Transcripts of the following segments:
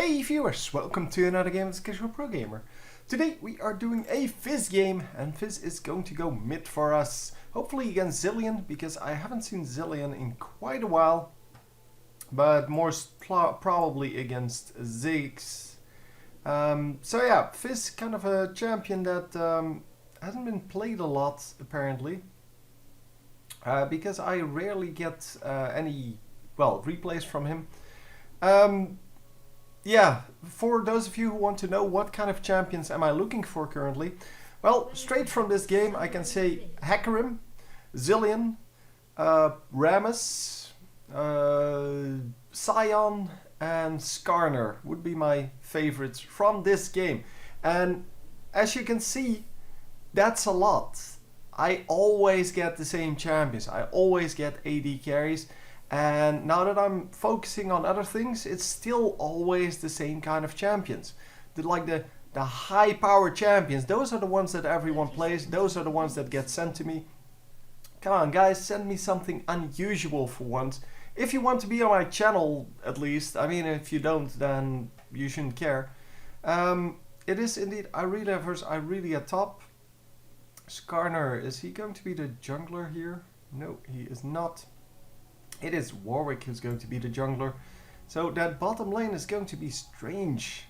Hey viewers, welcome to another game of Casual Pro Gamer. Today we are doing a Fizz game and Fizz is going to go mid for us. Hopefully against Zillion, because I haven't seen Zillion in quite a while. But probably against Ziggs. So yeah, Fizz kind of a champion that hasn't been played a lot apparently. Because I rarely get any, replays from him. Yeah, for those of you who want to know what kind of champions am I looking for currently, well, straight from this game I can say Hecarim, Zillion, Rammus, Scion and Skarner would be my favorites from this game. And as you can see, that's a lot. I always get the same champions, I always get AD carries. And now that I'm focusing on other things, it's still always the same kind of champions. The high power champions, those are the ones that everyone plays, those are the ones that get sent to me. Come on guys, send me something unusual for once. If you want to be on my channel at least, I mean if you don't then you shouldn't care. It is indeed Irelia versus Irelia top. Skarner, is he going to be the jungler here? No, he is not. It is Warwick who's going to be the jungler. So that bottom lane is going to be strange.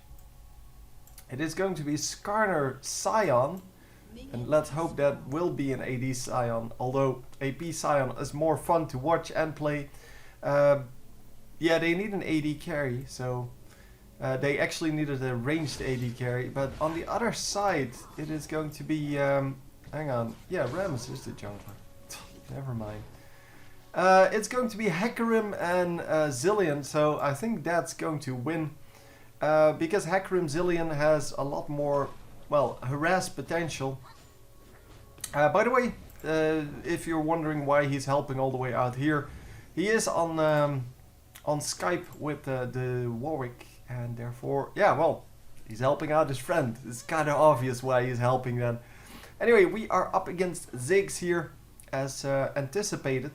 It is going to be Skarner Scion. And let's hope that will be an AD Scion. Although AP Scion is more fun to watch and play. Yeah, they need an AD carry. So they actually needed a ranged AD carry. But on the other side, it is going to be... hang on. Yeah, Rammus is the jungler. Never mind. It's going to be Hecarim and Zillion, so I think that's going to win. Because Hecarim Zillion has a lot more, harass potential. By the way, if you're wondering why he's helping all the way out here, he is on Skype with the Warwick, and therefore, he's helping out his friend. It's kind of obvious why he's helping them. Anyway, we are up against Ziggs here, as anticipated.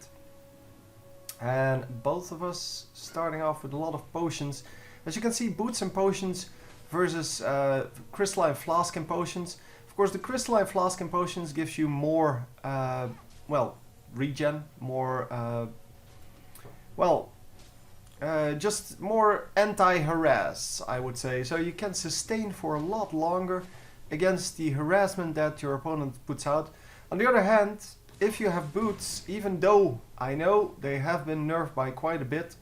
And both of us starting off with a lot of potions. As you can see, boots and potions versus crystalline flask and potions. Of course, the crystalline flask and potions gives you more, regen, more, just more anti-harass, I would say. So you can sustain for a lot longer against the harassment that your opponent puts out. On the other hand, if you have boots, even though I know they have been nerfed by quite a bit,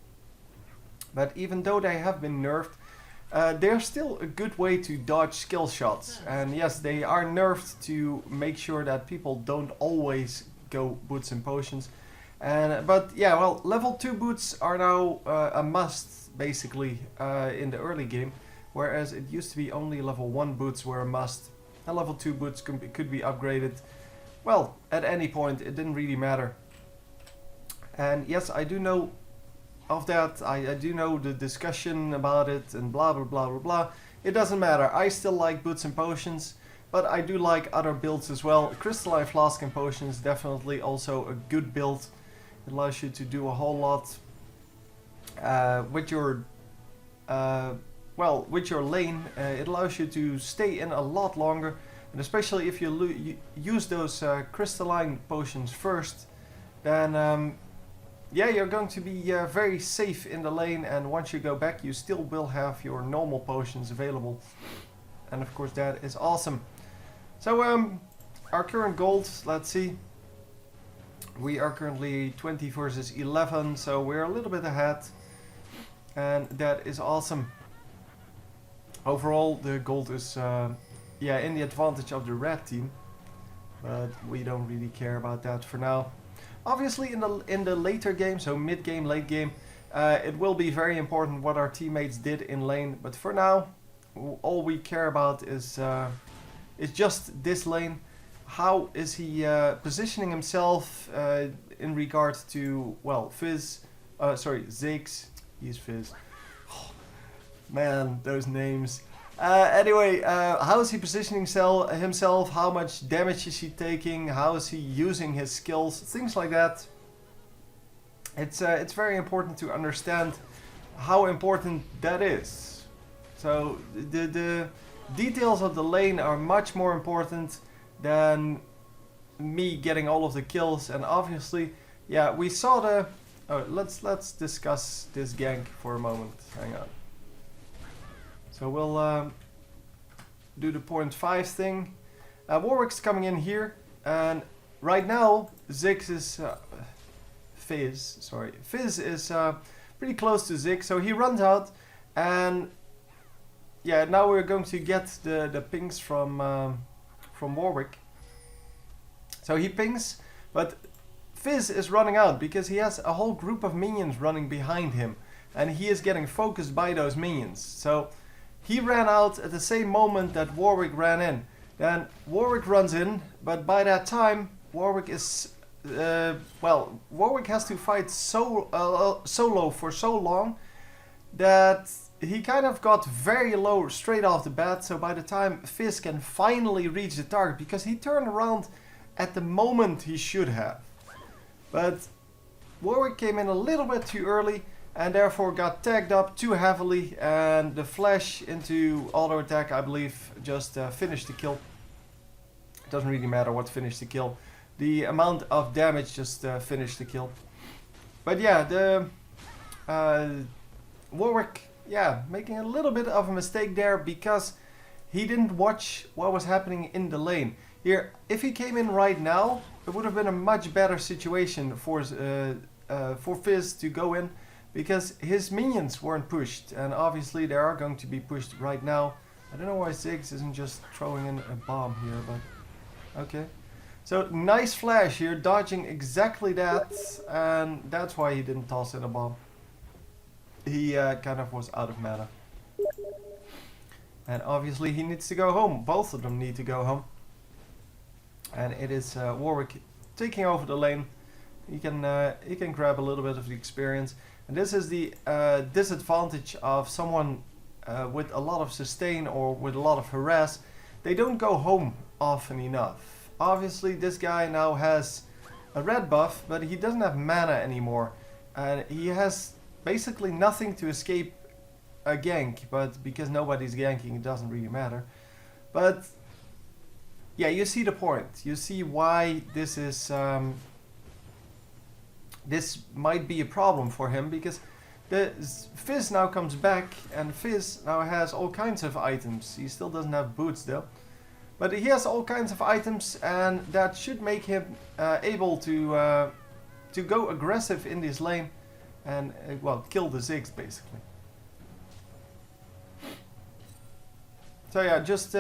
but even though they have been nerfed, they're still a good way to dodge skill shots. And yes, they are nerfed to make sure that people don't always go boots and potions. But yeah, level 2 boots are now a must basically in the early game, whereas it used to be only level 1 boots were a must, and level 2 boots could be upgraded. Well, at any point, it didn't really matter. And yes, I do know of that. I do know the discussion about it and blah blah blah blah blah. It doesn't matter. I still like boots and potions, but I do like other builds as well. Crystalline flask and potions definitely also a good build. It allows you to do a whole lot with your with your lane. It allows you to stay in a lot longer. And especially if you use those crystalline potions first, then you're going to be very safe in the lane, and once you go back you still will have your normal potions available. And of course that is awesome. So our current gold, let's see. We are currently 20 versus 11, so we're a little bit ahead. And that is awesome. Overall the gold is... in the advantage of the red team, but we don't really care about that for now. Obviously in the later game, so mid game, late game, it will be very important what our teammates did in lane, but for now all we care about is just this lane. How is he positioning himself in regard to, Fizz, Ziggs, he's Fizz. Oh, man, those names. Anyway, how is he positioning himself? How much damage is he taking? How is he using his skills? Things like that. It's very important to understand how important that is. So the details of the lane are much more important than me getting all of the kills. And obviously, yeah, we saw the... Oh, let's discuss this gank for a moment. Hang on. So we'll do the 0.5 thing. Warwick's coming in here, and right now Ziggs is... Fizz is pretty close to Ziggs, so he runs out, and yeah, now we're going to get the pings from Warwick. So he pings, but Fizz is running out because he has a whole group of minions running behind him, and he is getting focused by those minions. So he ran out at the same moment that Warwick ran in. Then Warwick runs in, but by that time Warwick is Warwick has to fight solo for so long that he kind of got very low straight off the bat. So by the time Fizz can finally reach the target, because he turned around at the moment he should have, but Warwick came in a little bit too early and therefore got tagged up too heavily, and the flash into auto attack, I believe, just finished the kill. It doesn't really matter what finished the kill. The amount of damage just finished the kill. But yeah, the Warwick, yeah, making a little bit of a mistake there because he didn't watch what was happening in the lane. Here, if he came in right now, it would have been a much better situation for Fizz to go in, because his minions weren't pushed, and obviously they are going to be pushed right now. I don't know why Ziggs isn't just throwing in a bomb here, but okay. So nice flash here, dodging exactly that, and that's why he didn't toss in a bomb. He kind of was out of mana. And obviously he needs to go home. Both of them need to go home. And it is Warwick taking over the lane. He can grab a little bit of the experience. And this is the disadvantage of someone with a lot of sustain or with a lot of harass. They don't go home often enough. Obviously this guy now has a red buff, but he doesn't have mana anymore. And he has basically nothing to escape a gank, but because nobody's ganking, it doesn't really matter. But yeah, you see the point. You see why this is this might be a problem for him, because the Fizz now comes back, and Fizz now has all kinds of items. He still doesn't have boots though, but he has all kinds of items, and that should make him able to go aggressive in this lane and well, kill the Ziggs basically. So yeah, just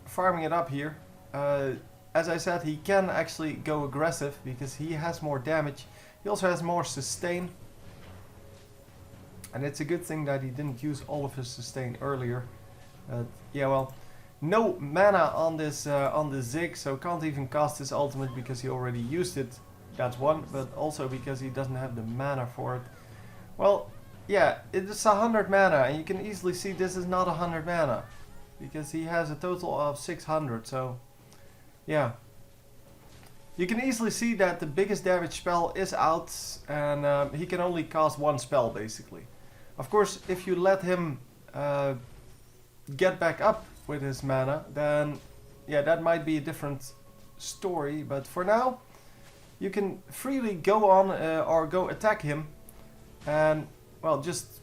farming it up here. As I said, he can actually go aggressive because he has more damage. He also has more sustain. And it's a good thing that he didn't use all of his sustain earlier. Yeah, well, no mana on this Zig, so can't even cast his ultimate because he already used it. That's one, but also because he doesn't have the mana for it. Well, yeah, it's 100 mana, and you can easily see this is not 100 mana, because he has a total of 600, so yeah. You can easily see that the biggest damage spell is out, and he can only cast one spell basically. Of course, if you let him get back up with his mana, then yeah, that might be a different story, but for now you can freely go on or go attack him and, well, just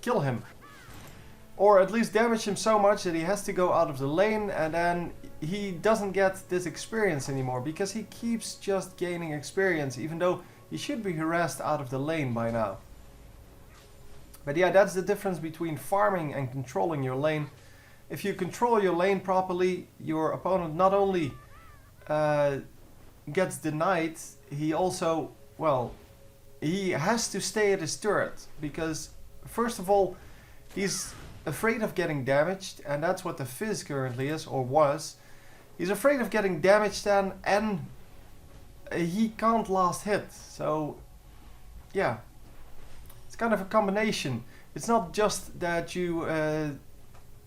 kill him. Or at least damage him so much that he has to go out of the lane, and then he doesn't get this experience anymore, because he keeps just gaining experience even though he should be harassed out of the lane by now. But yeah, that's the difference between farming and controlling your lane. If you control your lane properly, your opponent not only gets denied, he also, well, he has to stay at his turret, because first of all, he's afraid of getting damaged, and that's what the Fizz currently is, or was. He's afraid of getting damaged then, and he can't last hit. So yeah, it's kind of a combination. It's not just that you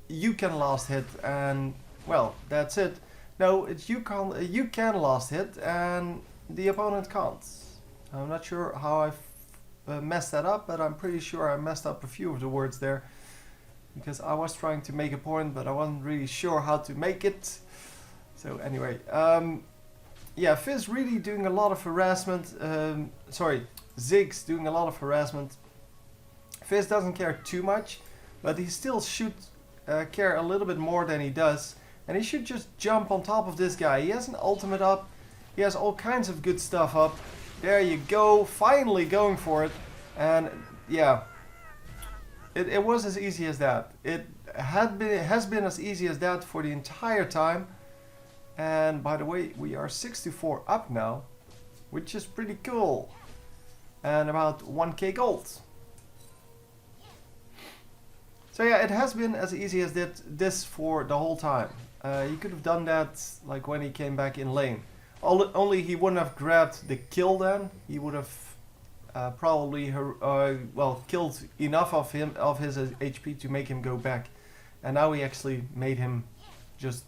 can last hit and, well, that's it. No, it's you can last hit and the opponent can't. I'm not sure how I've messed that up, but I'm pretty sure I messed up a few of the words there. because I was trying to make a point, but I wasn't really sure how to make it. So anyway, yeah, Fizz really doing a lot of harassment. Sorry, Ziggs doing a lot of harassment. Fizz doesn't care too much, but he still should care a little bit more than he does. And he should just jump on top of this guy. He has an ultimate up. He has all kinds of good stuff up. There you go, finally going for it. And yeah, it was as easy as that. It has been as easy as that for the entire time. And by the way, we are 6-4 up now, which is pretty cool. And about 1k gold. So yeah, it has been as easy as this for the whole time. He could have done that like when he came back in lane. Only he wouldn't have grabbed the kill then. He would have probably killed enough of his HP to make him go back. And now he actually made him just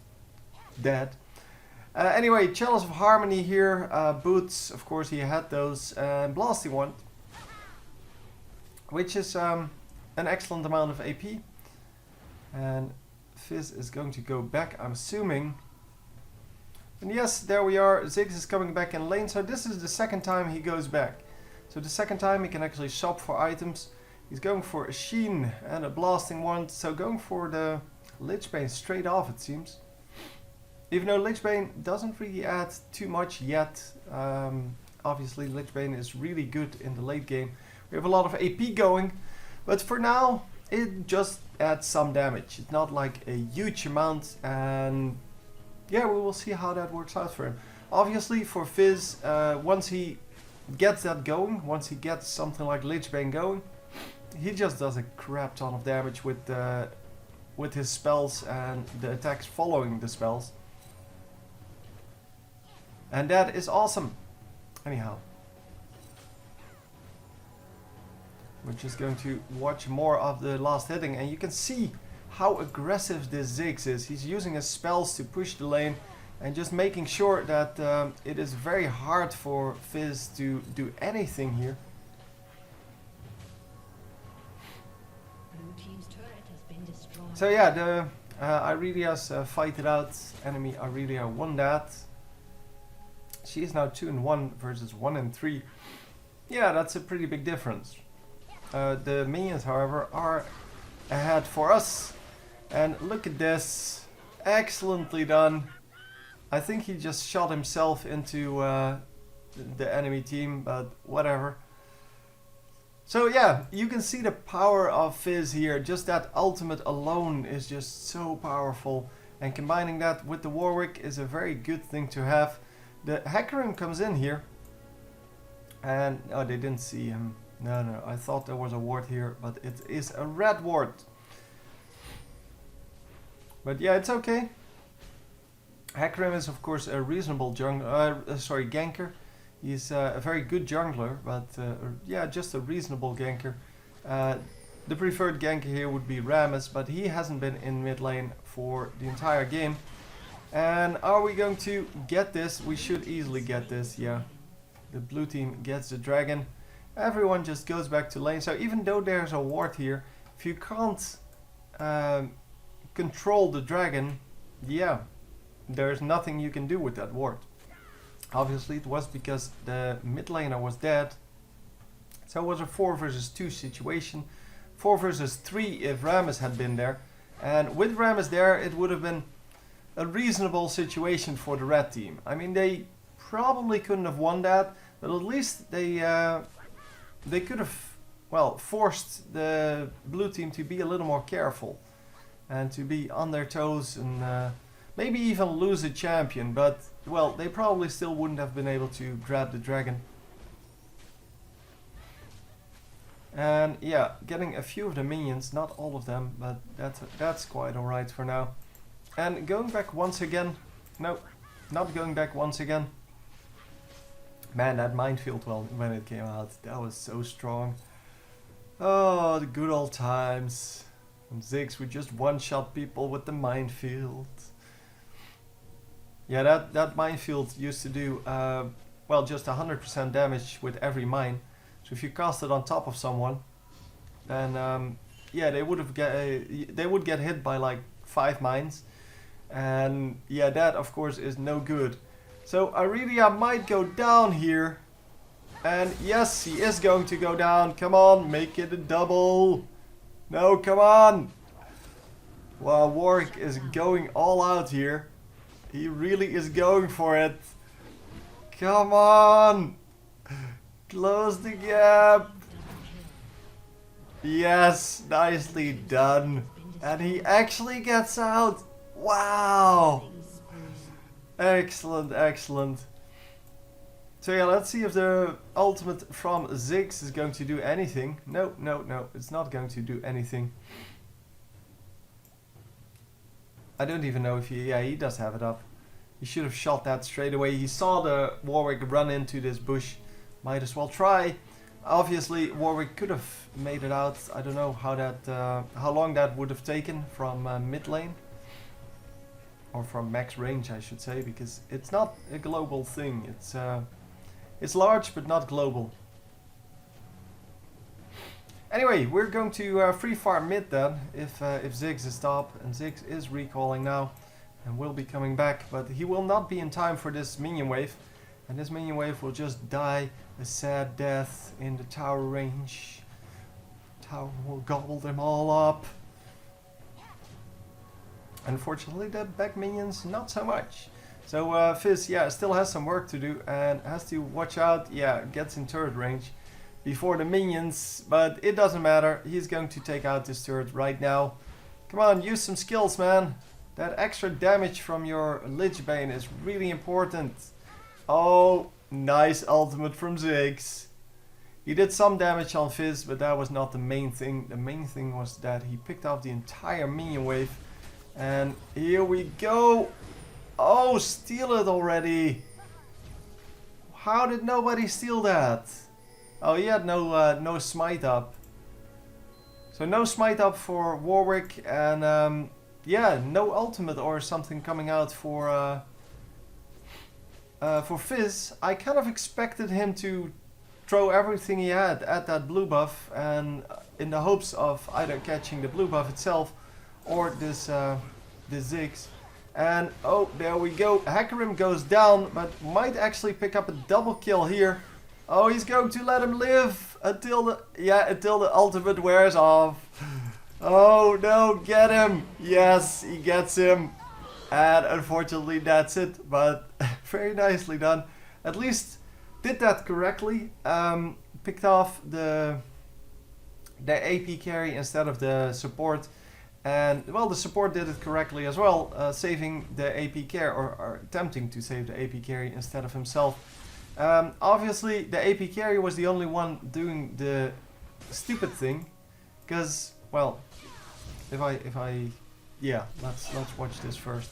dead. Anyway, Chalice of Harmony here, boots, of course he had those, and Blasting Wand, which is an excellent amount of AP. And Fizz is going to go back, I'm assuming. And yes, there we are, Ziggs is coming back in lane, so this is the second time he goes back. So the second time he can actually shop for items. He's going for a Sheen and a Blasting Wand, so going for the Lich Bane straight off it seems. Even though Lich Bane doesn't really add too much yet, obviously Lich Bane is really good in the late game. We have a lot of AP going, but for now it just adds some damage. It's not like a huge amount, and yeah, we will see how that works out for him. Obviously for Fizz, once he gets that going, once he gets something like Lich Bane going, he just does a crap ton of damage with his spells and the attacks following the spells. And that is awesome. Anyhow, we're just going to watch more of the last hitting, and you can see how aggressive this Ziggs is. He's using his spells to push the lane and just making sure that it is very hard for Fizz to do anything here. So yeah, the Irelia's fight it out. Enemy Irelia won that. She is now 2-1 versus 1-3. Yeah, that's a pretty big difference. The minions, however, are ahead for us. And look at this. Excellently done. I think he just shot himself into the enemy team, but whatever. So yeah, you can see the power of Fizz here. Just that ultimate alone is just so powerful. And combining that with the Warwick is a very good thing to have. The Hecarim comes in here. And oh, they didn't see him. No, I thought there was a ward here, but it is a red ward. But yeah, it's okay. Hecarim is of course a reasonable ganker. He's a very good jungler, but yeah, just a reasonable ganker. The preferred ganker here would be Rammus, but he hasn't been in mid lane for the entire game. And are we going to get this? We should easily get this, yeah. The blue team gets the dragon. Everyone just goes back to lane. So even though there's a ward here, if you can't control the dragon, yeah, there's nothing you can do with that ward. Obviously it was because the mid laner was dead. So it was a 4 versus 2 situation. 4 versus 3 if Rammus had been there. And with Rammus there, it would have been a reasonable situation for the red team. I mean, they probably couldn't have won that, but at least they could have, well, forced the blue team to be a little more careful and to be on their toes and maybe even lose a champion. But well, they probably still wouldn't have been able to grab the dragon. And yeah, getting a few of the minions, not all of them, but that's quite alright for now. And going back once again. No, not going back once again. Man, that minefield, well, when it came out, that was so strong. Oh, the good old times. And Ziggs would just one-shot people with the minefield. Yeah, that minefield used to do, well, just 100% damage with every mine. So if you cast it on top of someone, then yeah, they would get hit by like 5 mines, and yeah, that of course is no good. So Irelia might go down here, and yes, he is going to go down. Come on, make it a double. No, come on. Wow, Warwick is going all out here. He really is going for it. Come on. Close the gap. Yes, nicely done. And he actually gets out. Wow. Excellent, excellent. So yeah, let's see if the ultimate from Ziggs is going to do anything. No, no, no, it's not going to do anything. I don't even know if he... Yeah, he does have it up. He should have shot that straight away. He saw the Warwick run into this bush. Might as well try. Obviously, Warwick could have made it out. I don't know how long that would have taken from mid lane. Or from max range, I should say, because it's not a global thing. It's large, but not global. Anyway, we're going to free farm mid then, if Ziggs is top, and Ziggs is recalling now, and will be coming back, but he will not be in time for this minion wave, and this minion wave will just die a sad death in the tower range. Tower will gobble them all up. Unfortunately, the back minions not so much. So Fizz, yeah, still has some work to do and has to watch out. Yeah, gets in turret range before the minions, but it doesn't matter. He's going to take out this turret right now. Come on, use some skills, man. That extra damage from your Lich Bane is really important. Oh, nice ultimate from Ziggs. He did some damage on Fizz, but that was not the main thing. The main thing was that he picked off the entire minion wave. And here we go. Oh, steal it already. How did nobody steal that? Oh, he had no smite up. So no smite up for Warwick, and yeah, no ultimate or something coming out for Fizz. I kind of expected him to throw everything he had at that blue buff, and in the hopes of either catching the blue buff itself or this Ziggs. And oh, there we go. Hecarim goes down, but might actually pick up a double kill here. Oh, he's going to let him live until the ultimate wears off. Oh no, get him. Yes, he gets him. And unfortunately that's it, but very nicely done. At least did that correctly. Picked off the AP carry instead of the support. And well, the support did it correctly as well, saving the AP carry, or attempting to save the AP carry instead of himself. Obviously, the AP carry was the only one doing the stupid thing, because well, yeah, let's watch this first.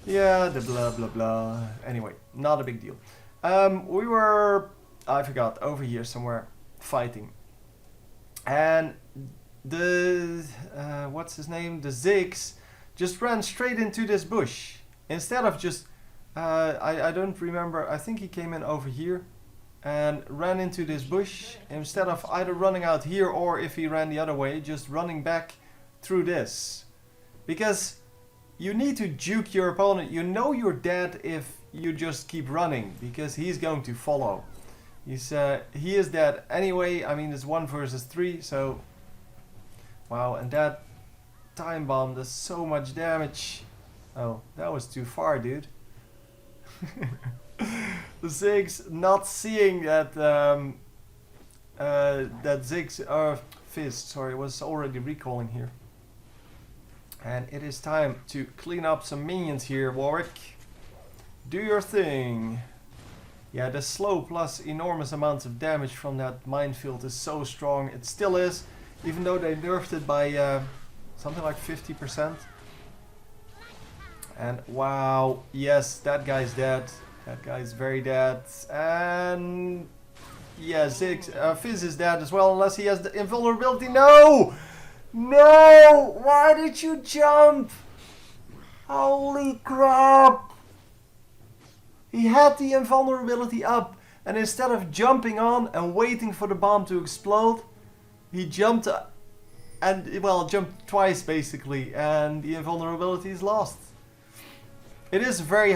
Yeah, the blah blah blah. Anyway, not a big deal. We were, I forgot, over here somewhere fighting, and the what's his name? The Ziggs just ran straight into this bush instead of just. I don't remember. I think he came in over here and ran into this bush instead of either running out here, or if he ran the other way, just running back through this. Because you need to juke your opponent. You know you're dead if you just keep running, because he's going to follow. He is dead anyway. I mean, it's 1 versus 3, so wow. And that time bomb does so much damage. Oh, that was too far, dude. The Ziggs not seeing that that Ziggs Fizz, sorry, was already recalling here. And it is time to clean up some minions here, Warwick. Do your thing. Yeah, the slow plus enormous amounts of damage from that minefield is so strong. It still is, even though they nerfed it by something like 50%. And wow, yes, that guy's dead. That guy's very dead. And yeah, Fizz is dead as well, unless he has the invulnerability. No! No! Why did you jump? Holy crap! He had the invulnerability up, and instead of jumping on and waiting for the bomb to explode, he jumped and well, jumped twice basically, and the invulnerability is lost. It is very